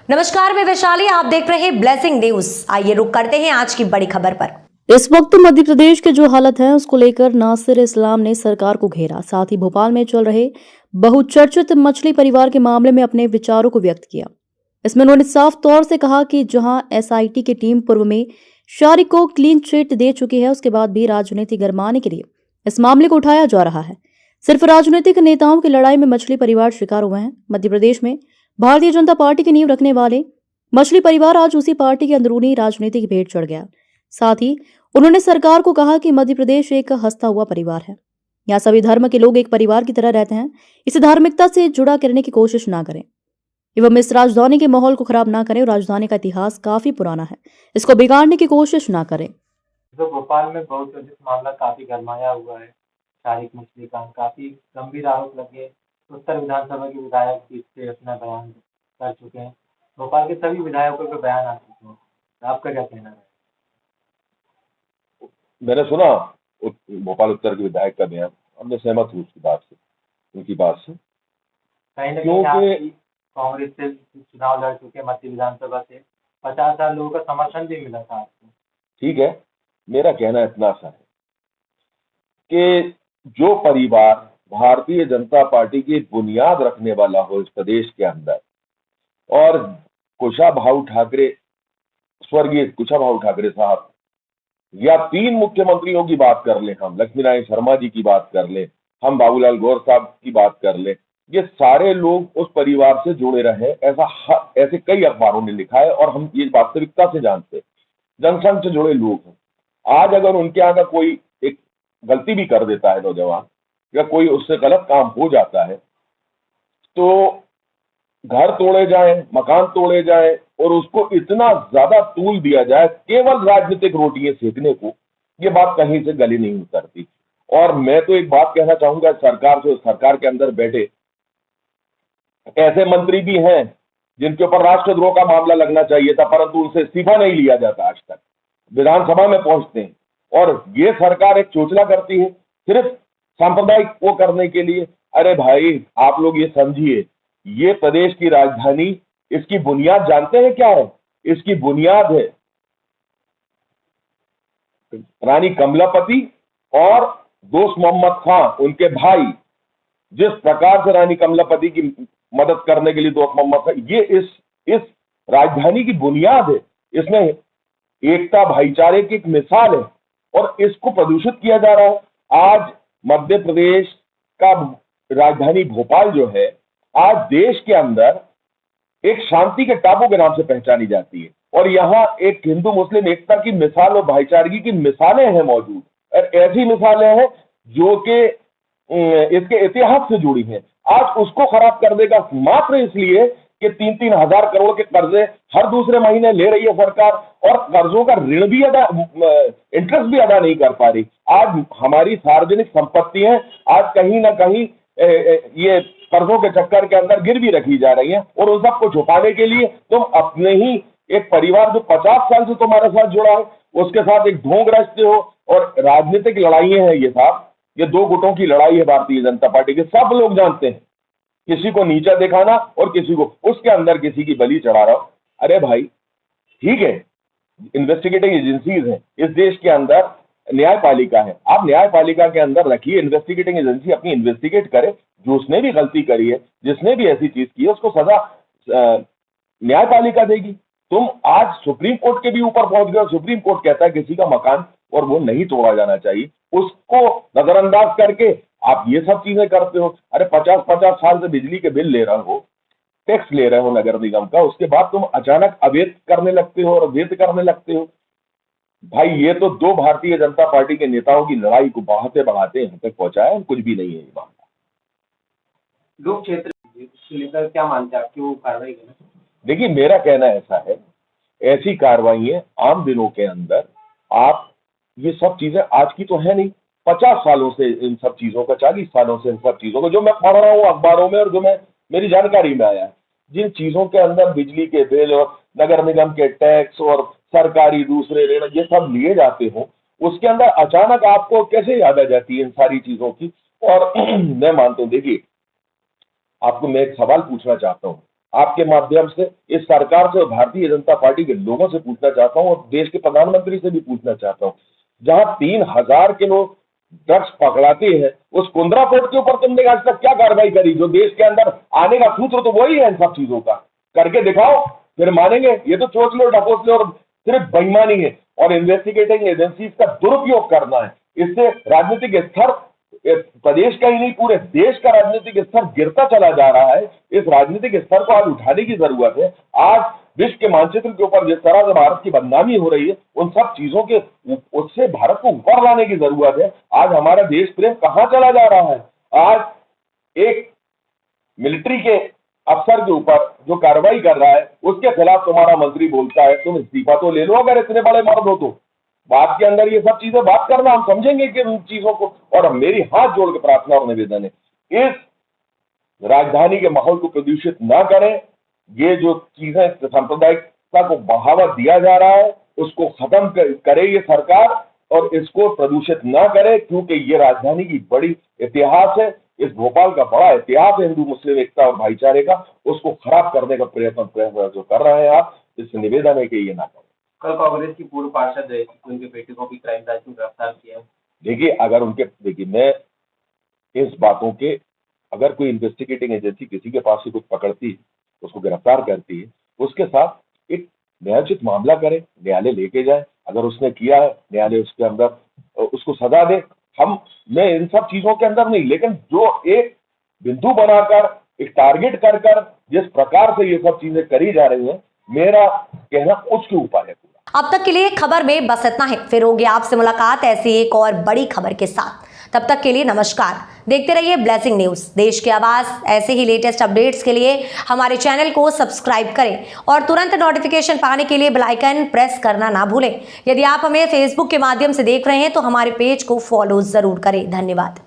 नमस्कार, मैं वैशाली, आप देख रहे हैं ब्लेसिंग न्यूज। आइए रुक करते हैं आज की बड़ी खबर पर। इस वक्त मध्य प्रदेश के जो हालत है उसको लेकर नासिर इस्लाम ने सरकार को घेरा। साथ ही भोपाल में चल रहे बहुचर्चित मछली परिवार के मामले में अपने विचारों को व्यक्त किया। इसमें उन्होंने साफ तौर से कहा कि जहां एसआईटी की टीम पूर्व में शारिक को क्लीन चिट दे चुकी है, उसके बाद भी राजनीति गरमाने के लिए इस मामले को उठाया जा रहा है। सिर्फ राजनीतिक नेताओं की लड़ाई में मछली परिवार शिकार हुए हैं। मध्य प्रदेश में भारतीय जनता पार्टी की नींव रखने वाले मछली परिवार आज उसी पार्टी की अंदरूनी राजनीति की भेंट चढ़ गया। साथ ही उन्होंने सरकार को कहा कि मध्य प्रदेश एक हंसता हुआ परिवार है। यहाँ सभी धर्म के लोग एक परिवार की तरह रहते हैं। इसे धार्मिकता से जुड़ा करने की कोशिश ना करें एवं इस राजधानी के माहौल को खराब ना करें। और राजधानी का इतिहास काफी पुराना है, इसको बिगाड़ने की कोशिश ना करें। तो भोपाल में बहुचर्चित मामला काफी गरमाया हुआ है। शारिक मछली कांड काफी गंभीर आरोप लगे। उत्तर विधानसभा के विधायक भी इस पे अपना बयान कर चुके हैं। भोपाल के सभी विधायकों के बयान आ चुके हैं। आपका क्या कहना है? मैंने सुना भोपाल उत्तर के विधायक का बयान, हमने सहमत हूँ उसकी बात से, उनकी बात से। कहीं ना कहीं आप भी कांग्रेस से चुनाव लड़ चुके हैं, मध्य विधानसभा से 50,000 लोगों का समर्थन भी मिला था आपको। ठीक है, मेरा कहना इतना सा है कि जो परिवार भारतीय जनता पार्टी की बुनियाद रखने वाला हो इस प्रदेश के अंदर, और कुशाभाऊ ठाकरे, स्वर्गीय कुशाभाऊ ठाकरे साहब, या 3 मुख्यमंत्रियों की बात कर लें, हम लक्ष्मी नारायण शर्मा जी की बात कर लें, हम बाबूलाल गौर साहब की बात कर लें, ये सारे लोग उस परिवार से जुड़े रहे, ऐसे कई अखबारों ने लिखा है और हम ये वास्तविकता से जानते हैं। जनसंघ से जुड़े लोग हैं। आज अगर उनके यहाँ का कोई एक गलती भी कर देता है नौजवान, या कोई उससे गलत काम हो जाता है, तो घर तोड़े जाएं, मकान तोड़े जाएं और उसको इतना ज्यादा तूल दिया जाए केवल राजनीतिक रोटियां सेकने को, ये बात कहीं से गली नहीं उतरती। और मैं तो एक बात कहना चाहूंगा सरकार से, सरकार के अंदर बैठे ऐसे मंत्री भी हैं जिनके ऊपर राष्ट्रद्रोह का मामला लगना चाहिए था, परंतु उनसे इस्तीफा नहीं लिया जाता। आज तक विधानसभा में पहुंचते हैं और ये सरकार एक चोचला करती है सिर्फ सांप्रदायिक वो करने के लिए। अरे भाई, आप लोग ये समझिए, ये प्रदेश की राजधानी, इसकी बुनियाद जानते हैं क्या है? इसकी बुनियाद है रानी कमलापति और दोस्त मोहम्मद खां, उनके भाई। जिस प्रकार से रानी कमलापति की मदद करने के लिए दोस्त मोहम्मद खां, ये इस राजधानी की बुनियाद है। इसमें एकता, भाईचारे की एक मिसाल है और इसको प्रदूषित किया जा रहा है। आज मध्य प्रदेश का राजधानी भोपाल जो है, आज देश के अंदर एक शांति के टापू के नाम से पहचानी जाती है और यहाँ एक हिंदू मुस्लिम एकता की मिसाल और भाईचारगी की मिसालें हैं मौजूद, और ऐसी मिसालें हैं जो कि इसके इतिहास से जुड़ी हैं। आज उसको खराब कर देगा मात्र इसलिए कि 3-3 हजार करोड़ के कर्जे हर दूसरे महीने ले रही है सरकार, और कर्जों का ऋण भी इंटरेस्ट भी अदा नहीं कर पा रही। आज हमारी सार्वजनिक संपत्ति है, आज कहीं ना कहीं ये कर्जों के चक्कर के अंदर गिर भी रखी जा रही है, और उन सबको छुपाने के लिए तुम अपने ही एक परिवार जो 50 साल से तुम्हारे साथ जुड़ा है, उसके साथ एक ढोंग रचते हो। और राजनीतिक लड़ाइयां हैं ये साहब, ये 2 गुटों की लड़ाई है भारतीय जनता पार्टी के, सब लोग जानते हैं। किसी को नीचा दिखाना और किसी को उसके अंदर किसी की बलि चढ़ा रहा हो। अरे भाई ठीक है, इन्वेस्टिगेटिंग एजेंसीज हैं इस देश के अंदर, न्यायपालिका है, आप न्यायपालिका के अंदर रखिए, इन्वेस्टिगेटिंग एजेंसी अपनी इन्वेस्टिगेट करे, जो उसने भी गलती करी है, जिसने भी ऐसी चीज की है, उसको सजा न्यायपालिका देगी। तुम आज सुप्रीम कोर्ट के भी ऊपर पहुंच गए। सुप्रीम कोर्ट कहता है किसी का मकान और वो नहीं तोड़ा जाना चाहिए, उसको नजरअंदाज करके आप ये सब चीजें करते हो। अरे 50-50 साल से बिजली के बिल ले रहे हो, टैक्स ले रहे हो नगर निगम का, उसके बाद तुम अचानक अवैध करने लगते हो और वैध करने लगते हो। भाई ये तो 2 भारतीय जनता पार्टी के नेताओं की लड़ाई को बढ़ाते बढ़ाते यहाँ तक पहुंचाया, कुछ भी नहीं है ये मामला। लोक क्षेत्र को लेकर क्या मानते हैं आप, क्यों कार्रवाई करना? देखिए, मेरा कहना ऐसा है, ऐसी कार्रवाई आम दिनों के अंदर आप, ये सब चीजें आज की तो है नहीं, 50 सालों से इन सब चीजों का, 40 सालों से इन सब चीजों को जो मैं पढ़ रहा हूँ अखबारों में और जो मेरी जानकारी में आया है, जिन चीजों के अंदर बिजली के बिल और नगर निगम के टैक्स और सरकारी दूसरे ऋण ये सब लिए जाते हो, उसके अंदर अचानक आपको कैसे याद आ जाती है इन सारी चीजों की। और मैं मानता हूँ, देखिए आपको मैं एक सवाल पूछना चाहता हूँ, आपके माध्यम से इस सरकार से और भारतीय जनता पार्टी के लोगों से पूछना चाहता हूं और देश के प्रधानमंत्री से भी पूछना चाहता हूं, जहां 3000 किलो ड्रग्स पकड़ाते हैं, उस कुंद्रा पोर्ट के ऊपर तुमने आज तक क्या कार्रवाई करी? जो देश के अंदर आने का सूत्र तो वही है इन सब चीजों का, करके दिखाओ फिर मानेंगे। ये तो चोट लो ढकोस लो और सिर्फ बेईमानी है और इन्वेस्टिगेटिंग एजेंसीज का दुरुपयोग करना है। इससे राजनीतिक स्तर प्रदेश का ही नहीं पूरे देश का राजनीतिक स्तर गिरता चला जा रहा है। इस राजनीतिक स्तर को आज उठाने की जरूरत है। आज विश्व के मानचित्र के ऊपर जिस तरह से भारत की बदनामी हो रही है, उन सब चीजों के उससे भारत को ऊपर लाने की जरूरत है। आज हमारा देश प्रेम कहां चला जा रहा है? आज एक मिलिट्री के अफसर के ऊपर जो कार्रवाई कर रहा है उसके खिलाफ तुम्हारा मंत्री बोलता है तुम इस्तीफा तो ले लो, अगर इतने बड़े मर्द हो तो। बात के अंदर ये सब चीजें बात करना हम समझेंगे कि उन चीजों को, और मेरी हाथ जोड़ के प्रार्थना और निवेदन है, इस राजधानी के माहौल को प्रदूषित ना करें। ये जो चीजें सांप्रदायिकता को बढ़ावा दिया जा रहा है उसको खत्म करे ये सरकार और इसको प्रदूषित ना करे, क्योंकि ये राजधानी की बड़ी इतिहास है। इस भोपाल का बड़ा इतिहास है हिंदू मुस्लिम एकता और भाईचारे का, उसको खराब करने का प्रयत्न जो कर रहे हैं आप, इससे निवेदन है कि ये ना करें। कल कांग्रेस की पूर्व पार्षद रही थी, उनके बेटे को भी क्राइम ब्रांच में गिरफ्तार किया है। देखिए, अगर मैं इस बातों के, अगर कोई इन्वेस्टिगेटिंग एजेंसी किसी के पास से कुछ पकड़ती है, उसको गिरफ्तार करती है, उसके साथ एक न्यायोचित मामला करे, न्यायालय लेके जाए। अगर उसने किया है, न्यायालय उसके अंदर उसको सजा दे। मैं इन सब चीजों के अंदर नहीं, लेकिन जो एक बिंदु बनाकर, एक टारगेट कर जिस प्रकार से ये सब चीजें करी जा रही हैं, मेरा कहना उसके ऊपर है। अब तक के लिए खबर में बस इतना है, फिर होगी आपसे मुलाकात ऐसी एक और बड़ी खबर के साथ। तब तक के लिए नमस्कार। देखते रहिए ब्लेसिंग न्यूज, देश की आवाज। ऐसे ही लेटेस्ट अपडेट्स के लिए हमारे चैनल को सब्सक्राइब करें और तुरंत नोटिफिकेशन पाने के लिए बेल आइकन प्रेस करना ना भूलें। यदि आप हमें फेसबुक के माध्यम से देख रहे हैं तो हमारे पेज को फॉलो जरूर करें। धन्यवाद।